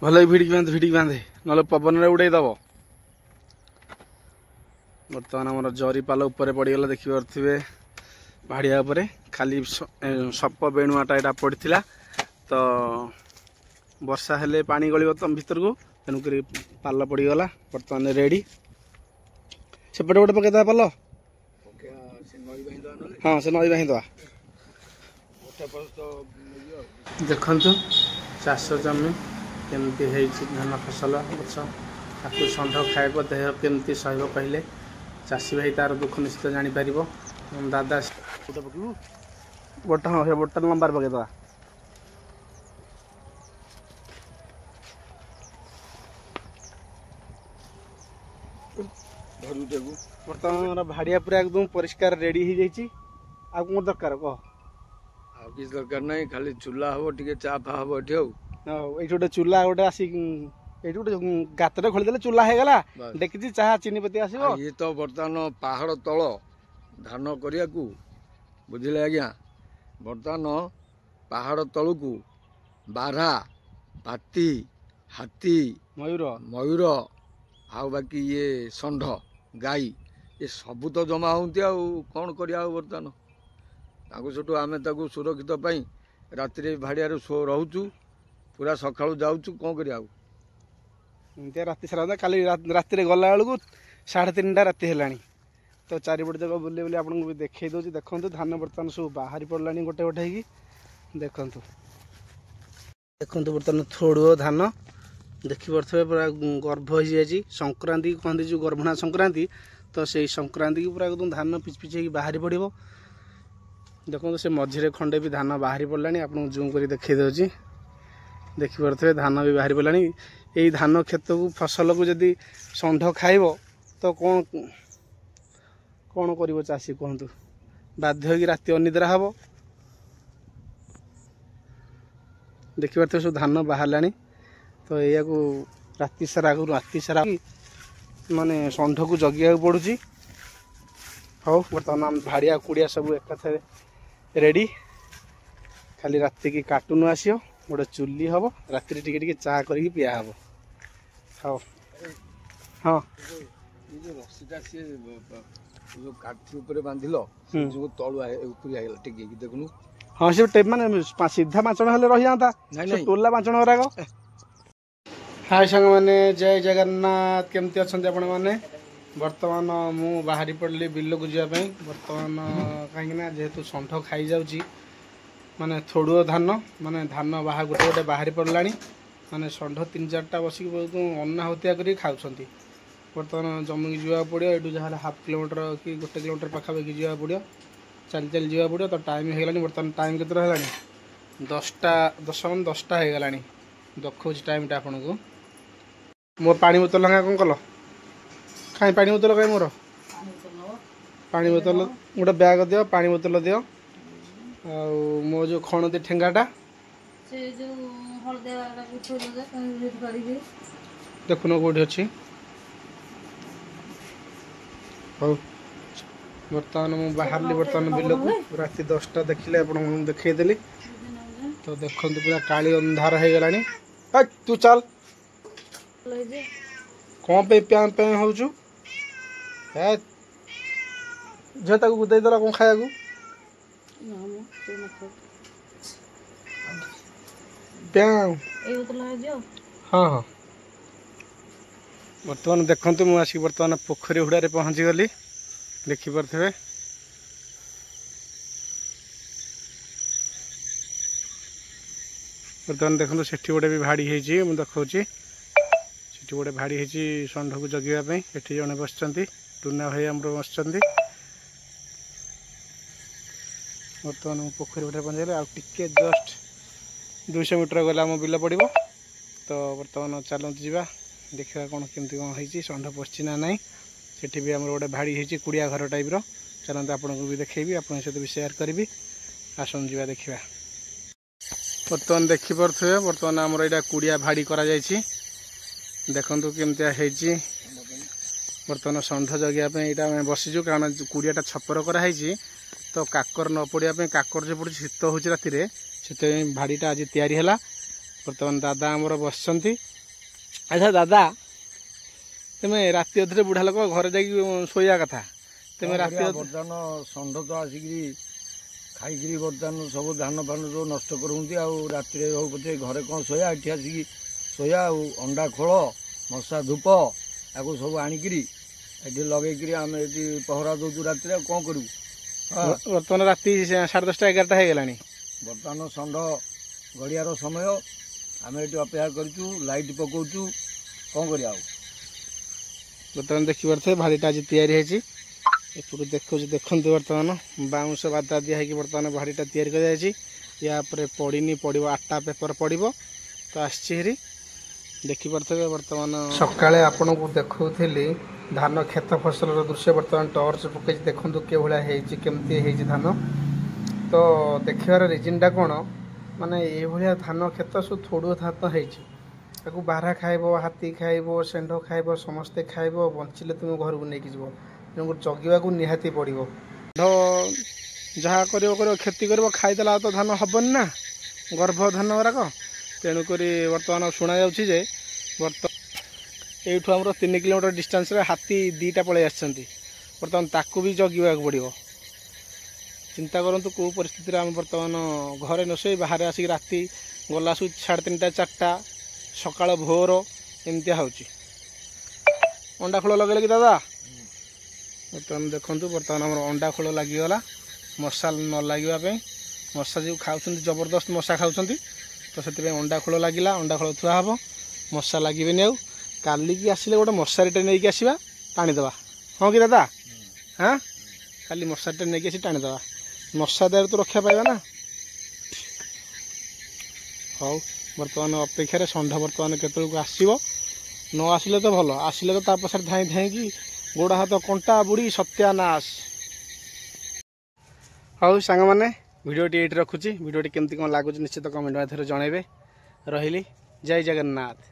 भल भिडिक बांधे ना पवन उड़े दब। बर्तमान आम जरी पाल उपर पड़गला देखिपे भाड़िया उपरे खाली सप बेणुआटा यहाँ पड़ा तो वर्षा हेले पानी गल भर को तेणुक पाल पड़गला बर्तमान रेडी सेपटे गोटे पकईद पाल हाँ से नई बाही दवा देखु चाष जमी केमती धान फसल गछ ताकू षंढ खाइब देह केमती सहब कहले चाषी भाई तार दुख निश्चित जापर दादा बोट हाँ बोट लंबार पकईदवा बर्तमान भाड़िया पूरा एकदम परिष्कार रेडी हो जाइए आ कौन दरकार कह किसी दरकार नहीं खाली चूल्हा हम टे चा फा हम ये ये गोटे चूल्हा गोटे आसी ये गोटे गातर खोलीदे चूल्हा हो गला देखी चाह चीनी पत्ती आसो ये तो बर्तमान पहाड़ तल धान करिया बुझे आज्ञा बर्तमान पहाड़ तलू को बारहा पाती हाथी मयूर मयूर आउ बाकी ये षंढ गाई ये सबू तो जमा होती कौन करिया बर्तमान सब आम सुरक्षित राति भाड़िया रोचु पूरा सका जाऊँ कौन करिया राति सारा काली राति गला बेलू 3:30 राति है तो चारिपट जगह बुले बुले आपको भी देखई दूसरी देखो धान बर्तमान सब बाहरी पड़ा गोटे गोटे देखु देखु बर्तमान थोड़ो धान देखिपे पूरा गर्भ हो जाए संक्रांति कहते जो गर्भणा संक्रांति तो से संक्रांति की पूरा एकदम धान पिच पिच बाहरी पड़ो देखो से मझे खंडे भी धान बाहरी पड़ा आपको जूम कर देखई दूसरी देखिपे धान भी बाहरी पड़ा यही धान खेत को फसल को जदि षंढ खाइब तो कौन कौन कर चाषी कहतु बाध्य हो राति अनिद्रा हम देखिपे सब धान बाहर तो या राति सारा माने षंढ को जगिया पड़ुची हाँ बर्तमान आम भाड़िया कुड़िया सब एक रेडी खाली राति की कार्टून आसो गोटे चुली हम राति टे चा कर पिया हम हाँ हाँ रस्सीटा सी जो काठी ऊपर बांधिल जो तलुआ टेक देखुन हाँ से माने सीधा बांचण हेल्ले रही जाता टोला बांचण गुराक हाय सांग मैंने जय जगन्नाथ केमती अच्छा आपण मैंने बर्तमान मु बाहरी पड़ली बिल को जावाई बर्तमान कहीं जेहेतु षंढ खाई जाऊँगी माने थोड़ुओ धान माने धान बाहर गोटे गोटे बाहरी पड़ला माने षंढ 3-4टा बसिक बहुत अनाहुतिया कर खाऊँच बर्तमान जमी की जावा पड़ो ये जहाँ 1/2 किलोमीटर कि 1 किलोमीटर पाखापाखि जावा पड़ो चल चल जावा पड़ो तो टाइम हो गलानी बर्तमान टाइम के 10 हो गलानी देखा टाइमटा आपन को मोर पानी बोतल लगा कौन कल कहीं पानी बोतल कहीं मोर पानी बोतल गोटे बैग दियो पानी बोतल दियो मो जो खणती ठेंगाटा देखुन कौटी अच्छी हौ बर्तमान मुझे बाहरली बर्तमान बिल को राति 10टा देखिले आप देखईदेली तो देखो पूरा काली अंधार हो गलानी तू चल कौन पे प्यां प्यां हो झे गुदे देला कौन खाया हाँ हाँ बर्तमान देखु मुझे बर्तमान पोखरी हुड़े पहुँची गली देखिपे बर्तमान देखो से गोटे भी भाड़ी मुझे देखा से गोटे भाड़ी षंढ को जगिवाई ये जड़े बस टूना भाई आम बस बर्तमान पोखरी उठे पहुँचे आउ टे जस्ट 200 मीटर गले आम बिल पड़ो तो बर्तमान चलते जावा देखा कौन केमती कौन हो षंढ पशि ना ना सेठी भी आम गोटे भाड़ी कुड़िया घर टाइप चलते आपको भी देखेबी आप सहित भी सेयार करी आसन जा देखा बर्तमान देखिपे बर्तमान आमर यहाँ कुड़िया भाड़ी करा देखु केमती है बर्तमान षंढ जगियापी यहाँ आम बसीचु कारण कुड़ियाटा छपर कराई तो काकर न पड़ापी काकर जो शीत हो राति से भाड़ीटा आज तैयारी है बर्तमान दादा आमर बस अच्छा दादा तुम राति अधे बुढ़ा लोक घर जाकि शोया कथा तुम राति बर्तमान षंढ तो आसिकी खाई बर्तमान सब धान फान जो नष्ट करती राति हो पचे घरे कौन शोया एठी आसिकी शोया अंडा खोल मशा धूप या सब आनिकी एटी लगे आम ये पहरा दौचु राति कौन करूँ बर्तमान राति 10:30 11टा हो गलानी बर्तमान षंढ गड़ियार समय आम ये अपेक्षा करूँ लाइट पकाचु कौन कर बर्तमान देखिपे भाड़ीटा आज तैयारी एपटू देखो देखते बर्तमान बाउंश बादा दिखाई बर्तमान भाड़ीटा तैयारी कर या पड़नी पड़ो 8टा पेपर पड़ो तो आसरी देखिपे बर्तमान सकाଳେ आपको देखुली धान खेत फसल दृश्य बर्तमान टर्च पकई देखूँ के भाई केमती धान तो देखार रिजनटा कौन माने ये धान खेत सब थोड़ धान हो बारहा खाइब हाथी खाइब षेंढ खाइब समस्ते खाइब बंचिले तुम घर को लेकिन जीव तेणुक जगवा निहाती पड़ो जहाँ कर खेती कर खाईदेला तो धान हेनी ना गर्भ धान गुराक तेणुक बर्तमान शुणा जाऊँचे यूँ आम 3 किलोमीटर डिस्टेंस हाथी 2टा पलि बर्तमान ताकू भी जगवा पड़ो चिंता करूँ कौ परिस्थिति आम बर्तमान घरे नशे बाहर आसिक राति गला 3:30 4टा सकाळ भोर एमतिया होची अंडा खोल लगे कि दादा बर्तमान देखु बर्तमान आम अंडा खोल लगिगला मशा न लगे मशा जो खाऊँ जबरदस्त मशा खाऊँ तो से अंडा खोल लगे अंडा खोल थुआ हम मशा लगे आउ काली की आसिले गोटे मशारीटे नहीं आसवा टाणीदे हाँ कि दादा हाँ काली मशारीटे नहीं आसी टाणीदे मशा दार तो रक्षा पाइबा ना हौ बर्तमान अपेक्षा षंढ बर्तमान केतक आसो न आसिले तो भल आसिले तो पछाड़ धाई धाई कि गोड़ हाथ कंटा बुड़ी सत्यानाश हौ सांग मैंने भिडियोटी ये रखुची भिडियोटी केमती कौन लगुच निश्चित कमेंट माध्यम जनइबे रही जय जगन्नाथ।